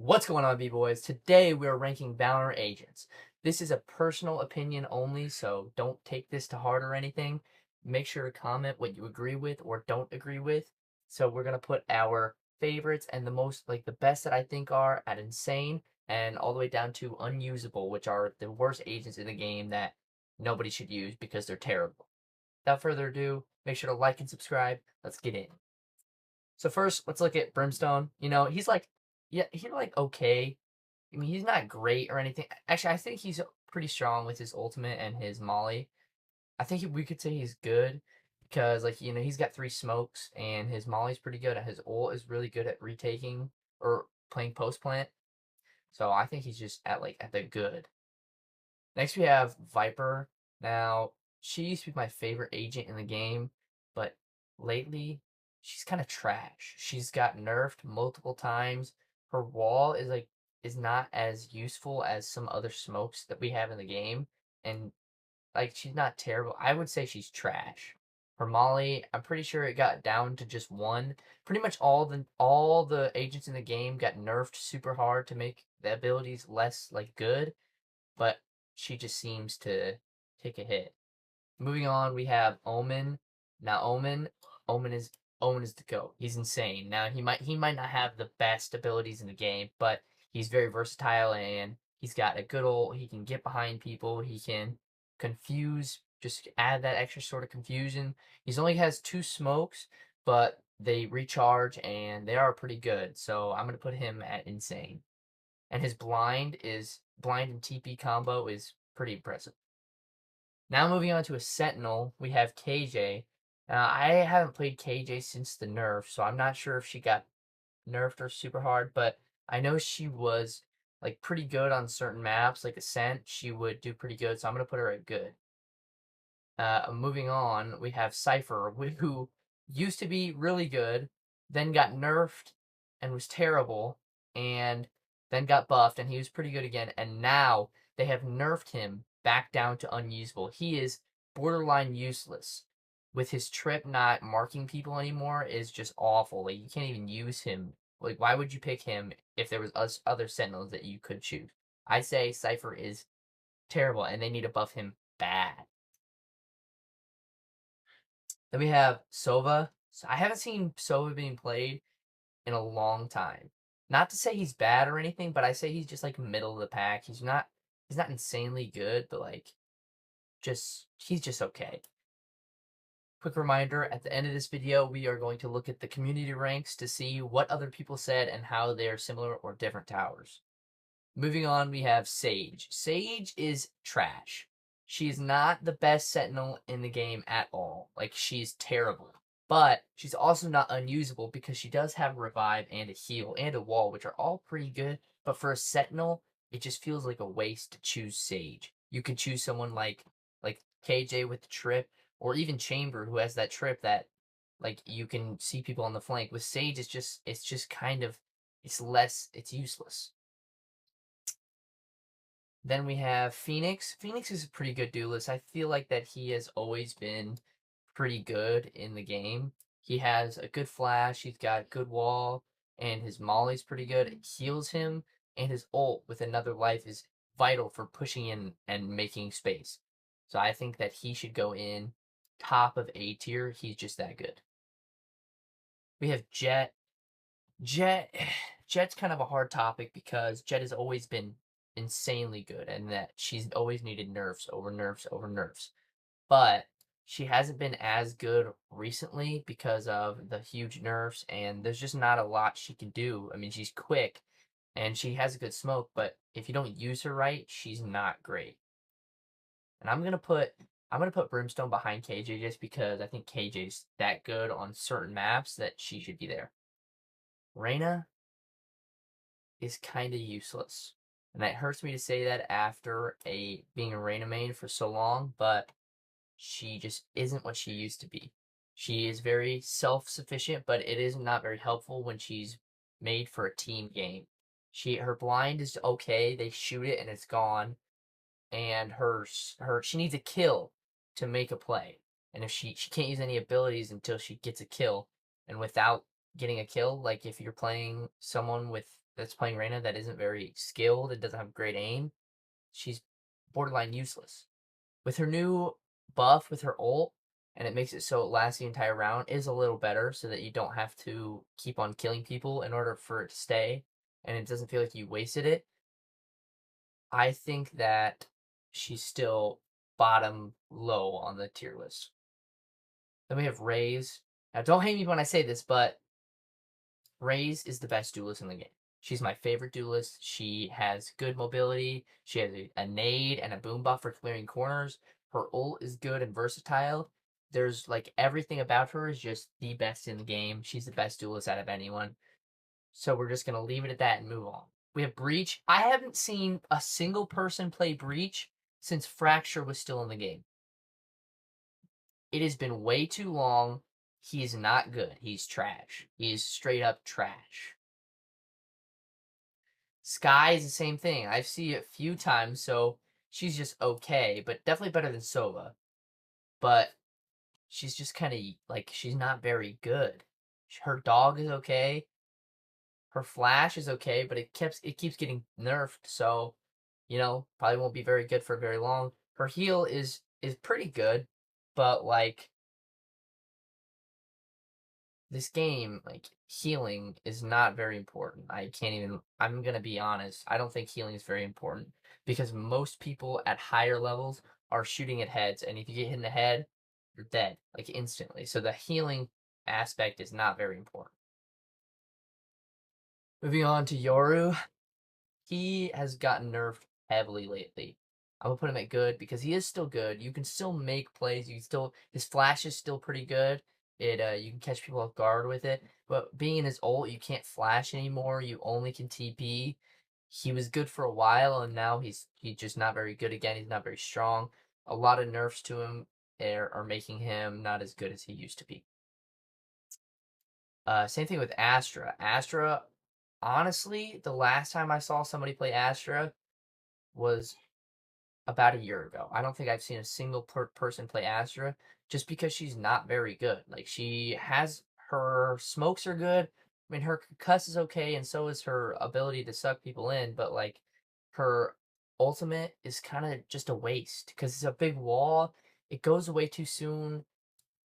What's going on, B-Boys? Today we are ranking Valorant agents. This is a personal opinion only, so don't take this to heart or anything. Make sure to comment what you agree with or don't agree with. So we're gonna put our favorites and the most, like the best that I think are at insane and all the way down to unusable, which are the worst agents in the game that nobody should use because they're terrible. Without further ado, make sure to like and subscribe. Let's get in. So first, let's look at Brimstone. He's like, yeah, he's like okay. I mean, he's not great or anything. Actually, I think he's pretty strong with his ultimate and his molly. I think we could say he's good because, like, he's got three smokes and his molly's pretty good. And his ult is really good at retaking or playing post plant. So I think he's just at the good. Next, we have Viper. Now, she used to be my favorite agent in the game, but lately, she's kind of trash. She's got nerfed multiple times. Her wall is not as useful as some other smokes that we have in the game, and like she's not terrible. I would say she's trash. Her Molly, I'm pretty sure it got down to just one. Pretty much all the agents in the game got nerfed super hard to make the abilities less like good, but she just seems to take a hit. Moving on, we have Omen. Now Omen is Omen is the GOAT. He's insane. Now he might not have the best abilities in the game, but he's very versatile and he's got a good old he can get behind people, he can confuse, just add that extra sort of confusion. He's only has two smokes, but they recharge and they are pretty good. So I'm gonna put him at insane. And his blind and TP combo is pretty impressive. Now moving on to a Sentinel, we have KJ. I haven't played KJ since the nerf, so I'm not sure if she got nerfed or super hard, but I know she was like pretty good on certain maps, like Ascent. She would do pretty good, so I'm gonna put her at good. Moving on, we have Cypher, who used to be really good, then got nerfed and was terrible, and then got buffed, and he was pretty good again, and now they have nerfed him back down to unusable. He is borderline useless. With his trip not marking people anymore is just awful. Like you can't even use him. Like why would you pick him if there was other sentinels that you could choose? I say Cypher is terrible, and they need to buff him bad. Then we have Sova. So I haven't seen Sova being played in a long time. Not to say he's bad or anything, but I say he's just like middle of the pack. He's not insanely good, but like he's just okay. Quick reminder, at the end of this video, we are going to look at the community ranks to see what other people said and how they are similar or different to ours. Moving on, we have Sage. Sage is trash. She's not the best sentinel in the game at all. Like, she's terrible. But she's also not unusable because she does have a revive and a heal and a wall, which are all pretty good. But for a sentinel, it just feels like a waste to choose Sage. You could choose someone like KJ with the trip, or even Chamber who has that trip that like you can see people on the flank. With Sage, it's just kind of it's useless. Then we have Phoenix. Phoenix is a pretty good duelist. I feel like that he has always been pretty good in the game. He has a good flash, he's got good wall, and his molly's pretty good. It heals him, and his ult with another life is vital for pushing in and making space. So I think that he should go in top of A tier. He's just that good. We have Jet. Jet Jet's kind of a hard topic because Jet has always been insanely good and that she's always needed nerfs over nerfs over nerfs. But she hasn't been as good recently because of the huge nerfs and there's just not a lot she can do. I mean, she's quick and she has a good smoke, but if you don't use her right, she's not great. And I'm gonna put Brimstone behind KJ just because I think KJ's that good on certain maps that she should be there. Reyna is kind of useless. And that hurts me to say that after being a Reyna main for so long, but she just isn't what she used to be. She is very self-sufficient, but it is not very helpful when she's made for a team game. Her blind is okay, they shoot it and it's gone, and she needs a kill to make a play. And if she can't use any abilities until she gets a kill, and without getting a kill, like if you're playing someone with that's playing Reyna that isn't very skilled and doesn't have great aim, she's borderline useless. With her new buff, with her ult, and it makes it so it lasts the entire round, is a little better so that you don't have to keep on killing people in order for it to stay, and it doesn't feel like you wasted it. I think that she's still bottom low on the tier list. Then we have Raze. Now, don't hate me when I say this, but Raze is the best duelist in the game. She's my favorite duelist. She has good mobility. She has a nade and a boom buff for clearing corners. Her ult is good and versatile. There's like everything about her is just the best in the game. She's the best duelist out of anyone. So we're just gonna leave it at that and move on. We have Breach. I haven't seen a single person play Breach since Fracture was still in the game. It has been way too long. He's not good. He's trash. He's straight up trash. Sky is the same thing. I've seen it a few times, so she's just okay, but definitely better than Sova. But she's just kind of like, she's not very good. Her dog is okay. Her flash is okay, but it keeps getting nerfed, so probably won't be very good for very long. Her heal is pretty good, but like this game, like healing is not very important. I'm gonna be honest. I don't think healing is very important because most people at higher levels are shooting at heads, and if you get hit in the head, you're dead, like instantly. So the healing aspect is not very important. Moving on to Yoru, he has gotten nerfed heavily lately. I'm gonna put him at good because he is still good. You can still make plays. His flash is still pretty good. You can catch people off guard with it. But being in his ult, you can't flash anymore. You only can TP. He was good for a while, and now he's just not very good again. He's not very strong. A lot of nerfs to him are making him not as good as he used to be. Same thing with Astra. Astra, honestly, the last time I saw somebody play Astra was about a year ago. I don't think I've seen a single person play Astra just because she's not very good. Like her smokes are good. I mean, her cuss is okay, and so is her ability to suck people in. But like, her ultimate is kind of just a waste because it's a big wall. It goes away too soon.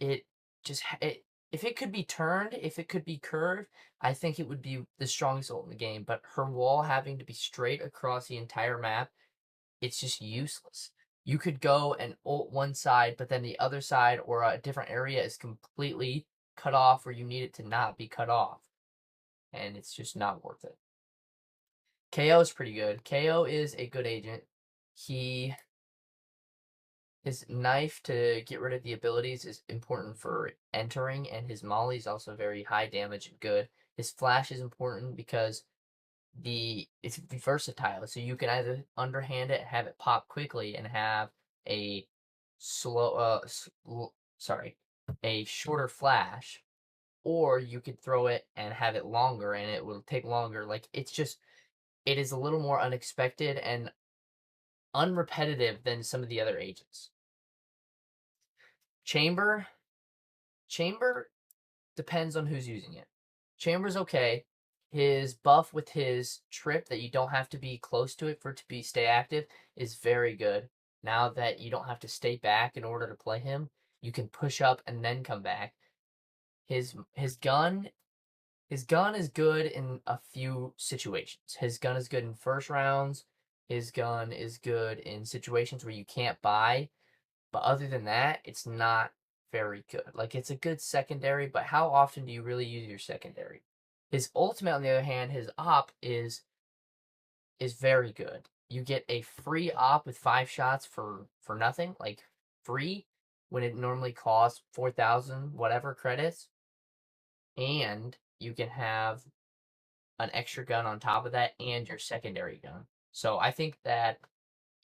It just it if it could be turned, if it could be curved, I think it would be the strongest ult in the game. But her wall having to be straight across the entire map, it's just useless. You could go and ult one side, but then the other side or a different area is completely cut off where you need it to not be cut off. And it's just not worth it. KO is pretty good. KO is a good agent. His knife to get rid of the abilities is important for entering, and his molly is also very high damage and good. His flash is important because it's versatile, so you can either underhand it, have it pop quickly, and have a a shorter flash, or you could throw it and have it longer, and it will take longer. Like it is a little more unexpected and unrepetitive than some of the other agents. Chamber depends on who's using it. Chamber's okay. His buff with his trip that you don't have to be close to it for it to stay active is very good. Now that you don't have to stay back in order to play him, you can push up and then come back. His gun is good in a few situations. His gun is good in first rounds. His gun is good in situations where you can't buy. But other than that, it's not very good. Like it's a good secondary, but how often do you really use your secondary? His ultimate, on the other hand, his op is very good. You get a free op with 5 shots for nothing, like free, when it normally costs 4,000 whatever credits, and you can have an extra gun on top of that and your secondary gun. So I think that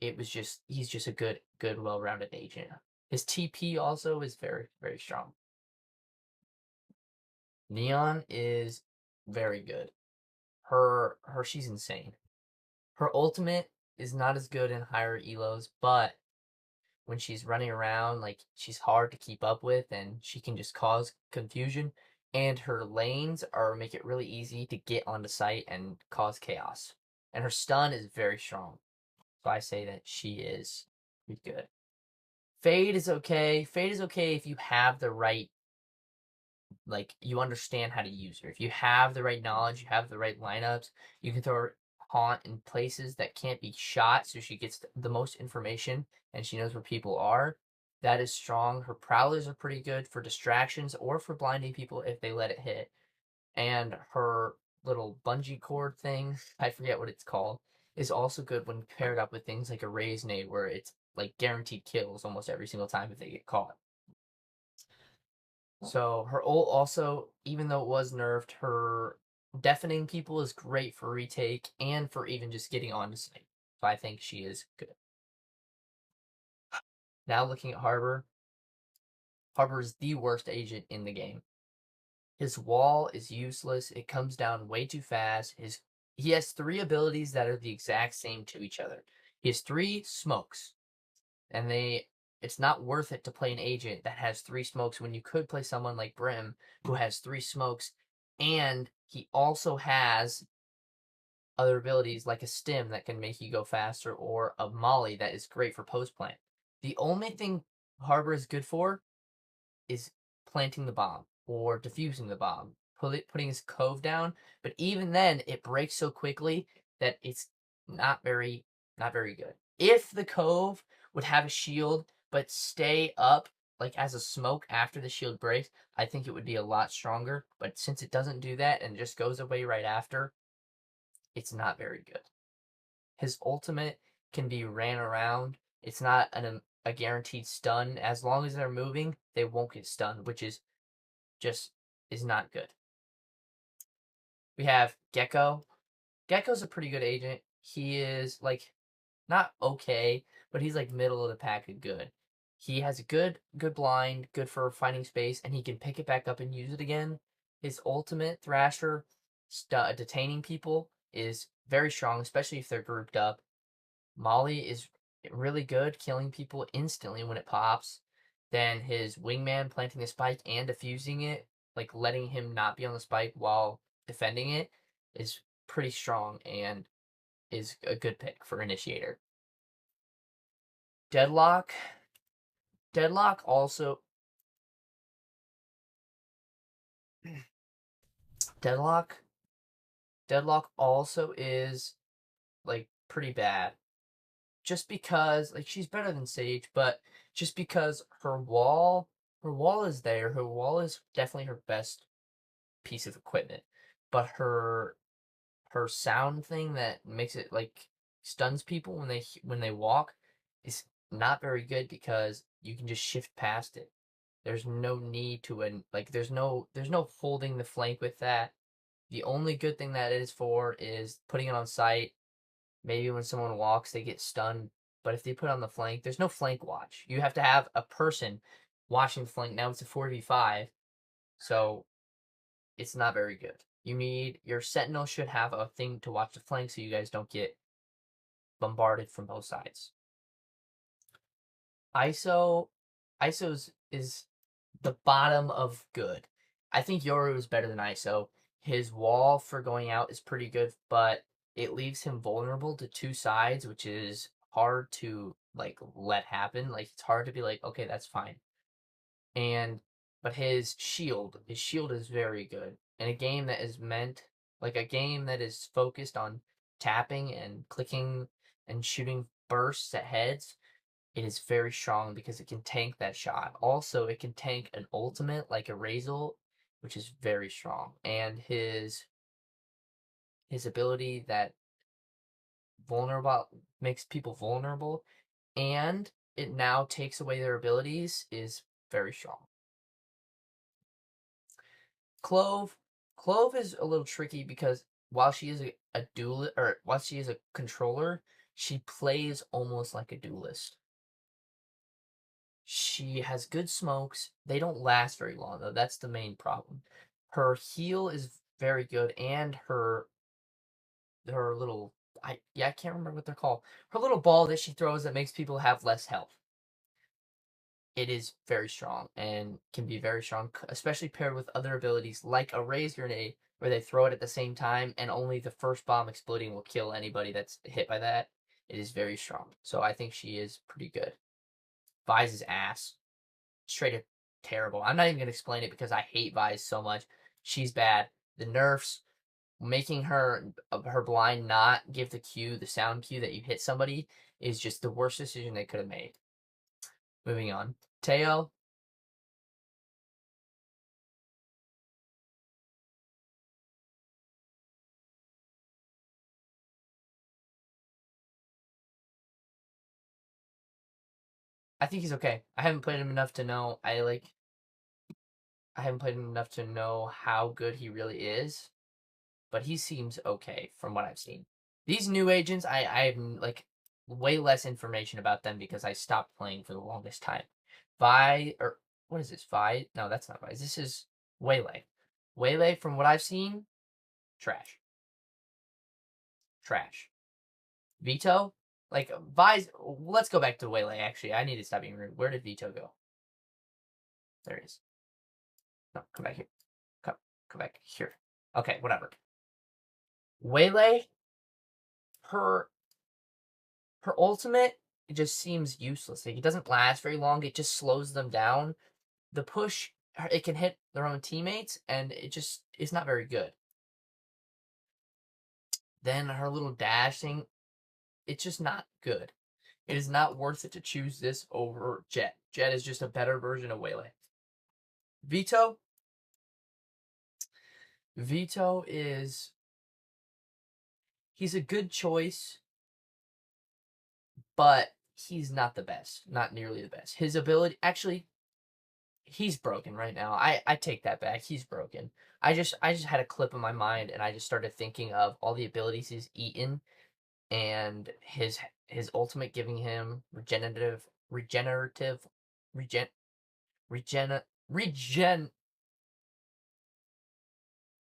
he's just a good well-rounded agent. His TP also is very, very strong. Neon is very good. She's insane. Her ultimate is not as good in higher elos, but when she's running around, like she's hard to keep up with and she can just cause confusion. and her lanes are make it really easy to get onto site and cause chaos. And her stun is very strong. So I say that she is pretty good. Fade is okay. Fade is okay if you have the right, like, you understand how to use her. If you have the right knowledge, you have the right lineups, you can throw her Haunt in places that can't be shot so she gets the most information and she knows where people are. That is strong. Her prowlers are pretty good for distractions or for blinding people if they let it hit. And her little bungee cord thing, I forget what it's called, is also good when paired up with things like a raise nade where it's like guaranteed kills almost every single time if they get caught. So her ult also, even though it was nerfed, her deafening people is great for retake and for even just getting onto site. So I think she is good. Now looking at Harbor, Harbor is the worst agent in the game. His wall is useless. It comes down way too fast. He has three abilities that are the exact same to each other. He has three smokes, and it's not worth it to play an agent that has three smokes when you could play someone like Brim who has three smokes, and he also has other abilities like a stim that can make you go faster or a molly that is great for post plant. The only thing Harbor is good for is planting the bomb or defusing the bomb, putting his cove down. But even then, it breaks so quickly that it's not very not very good. If the cove would have a shield but stay up like as a smoke after the shield breaks, I think it would be a lot stronger. But since it doesn't do that and just goes away right after, it's not very good. His ultimate can be ran around. It's not a guaranteed stun. As long as they're moving, they won't get stunned, which is just is not good. We have Gecko. Gecko's a pretty good agent. He is like not okay, but he's like middle of the pack of good. He has a good blind, good for finding space, and he can pick it back up and use it again. His ultimate Thrasher detaining people is very strong, especially if they're grouped up. Molly is really good, killing people instantly when it pops. Then his wingman planting the spike and defusing it, like letting him not be on the spike while defending it, is pretty strong and is a good pick for Initiator. Deadlock. Deadlock also. Deadlock. Deadlock also is like pretty bad. Just because like she's better than Sage, but just because her wall is there. Her wall is definitely her best piece of equipment, but her sound thing that makes it like stuns people when they walk is not very good because you can just shift past it. There's no need to like there's no holding the flank with that. The only good thing that it is for is putting it on sight. Maybe when someone walks, they get stunned. But if they put it on the flank, there's no flank watch. You have to have a person watching the flank. Now it's a 4v5, so it's not very good. Your sentinel should have a thing to watch the flank so you guys don't get bombarded from both sides. ISO is the bottom of good. I think Yoru is better than ISO. His wall for going out is pretty good, but it leaves him vulnerable to two sides, which is hard to like let happen. Like it's hard to be like, okay, that's fine. And but his shield is very good. In a game that is meant like a game that is focused on tapping and clicking and shooting bursts at heads, it is very strong because it can tank that shot. Also, it can tank an ultimate like a Razor, which is very strong. And his ability that vulnerable makes people vulnerable and it now takes away their abilities is very strong. Clove. Clove is a little tricky because while she is a duelist or while she is a controller, she plays almost like a duelist. She has good smokes. They don't last very long though. That's the main problem. Her heal is very good, and her little I can't remember what they're called. Her little ball that she throws that makes people have less health. it is very strong and can be very strong, especially paired with other abilities like a raise grenade, where they throw it at the same time and only the first bomb exploding will kill anybody that's hit by that. It is very strong. So I think she is pretty good. Vi's ass. Straight up terrible. I'm not even going to explain it because I hate Vi so much. She's bad. The nerfs, making her blind not give the sound cue that you hit somebody, is just the worst decision they could have made. Moving on. Teo. I think he's okay. I haven't played him enough to know. I haven't played him enough to know how good he really is, but he seems okay from what I've seen. These new agents, I have like way less information about them because I stopped playing for the longest time. Or what is this? No, that's not Vi. This is Waylay. Waylay, from what I've seen, trash. Trash. Vito, like Vi's. Let's go back to Waylay. Actually, I need to stop being rude. Where did Vito go? There he is. No, come back here. Come back here. Okay, whatever. Waylay, her ultimate, it just seems useless. Like, it doesn't last very long. It just slows them down. The push, it can hit their own teammates, and it just is not very good. Then her little dash thing, it's just not good. It is not worth it to choose this over Jet. Jet is just a better version of Waylay. Vito is, he's a good choice, but he's not the best. Not nearly the best. His ability, actually, he's broken right now. I take that back. He's broken. I just had a clip in my mind, and I just started thinking of all the abilities he's eaten, and his ultimate giving him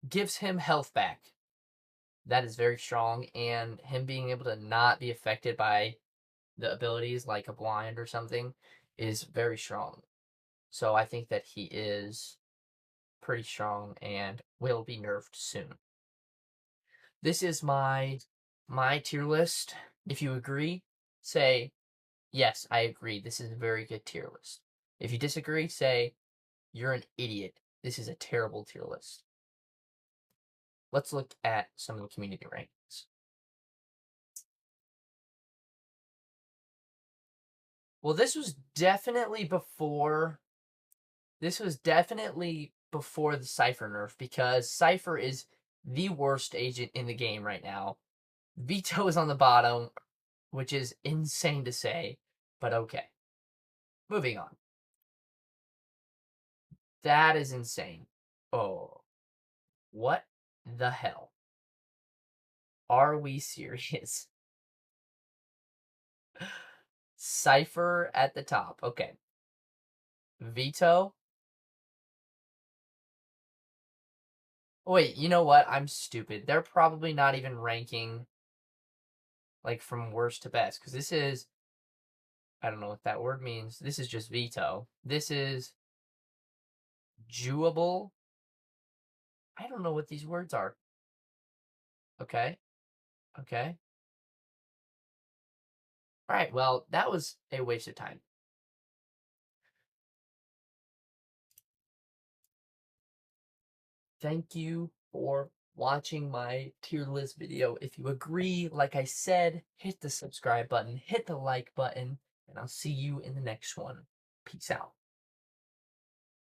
gives him health back. That is very strong, and him being able to not be affected by the abilities like a blind or something is very strong. So I think that he is pretty strong and will be nerfed soon. This is my tier list. If you agree, say, yes, I agree. This is a very good tier list. If you disagree, say, you're an idiot. This is a terrible tier list. Let's look at some of the community rankings. Well, this was definitely before the Cypher nerf, because Cypher is the worst agent in the game right now. Vito is on the bottom, which is insane to say, but okay. Moving on. That is insane. Oh, what the hell? Are we serious? Cypher at the top. Okay. Vito. Wait, you know what? I'm stupid. They're probably not even ranking like from worst to best, because this is, I don't know what that word means. This is just Vito. This is Jewable. I don't know what these words are. Okay. Okay. All right. Well, that was a waste of time. Thank you for watching my tier list video. If you agree, like I said, hit the subscribe button, hit the like button, and I'll see you in the next one. Peace out.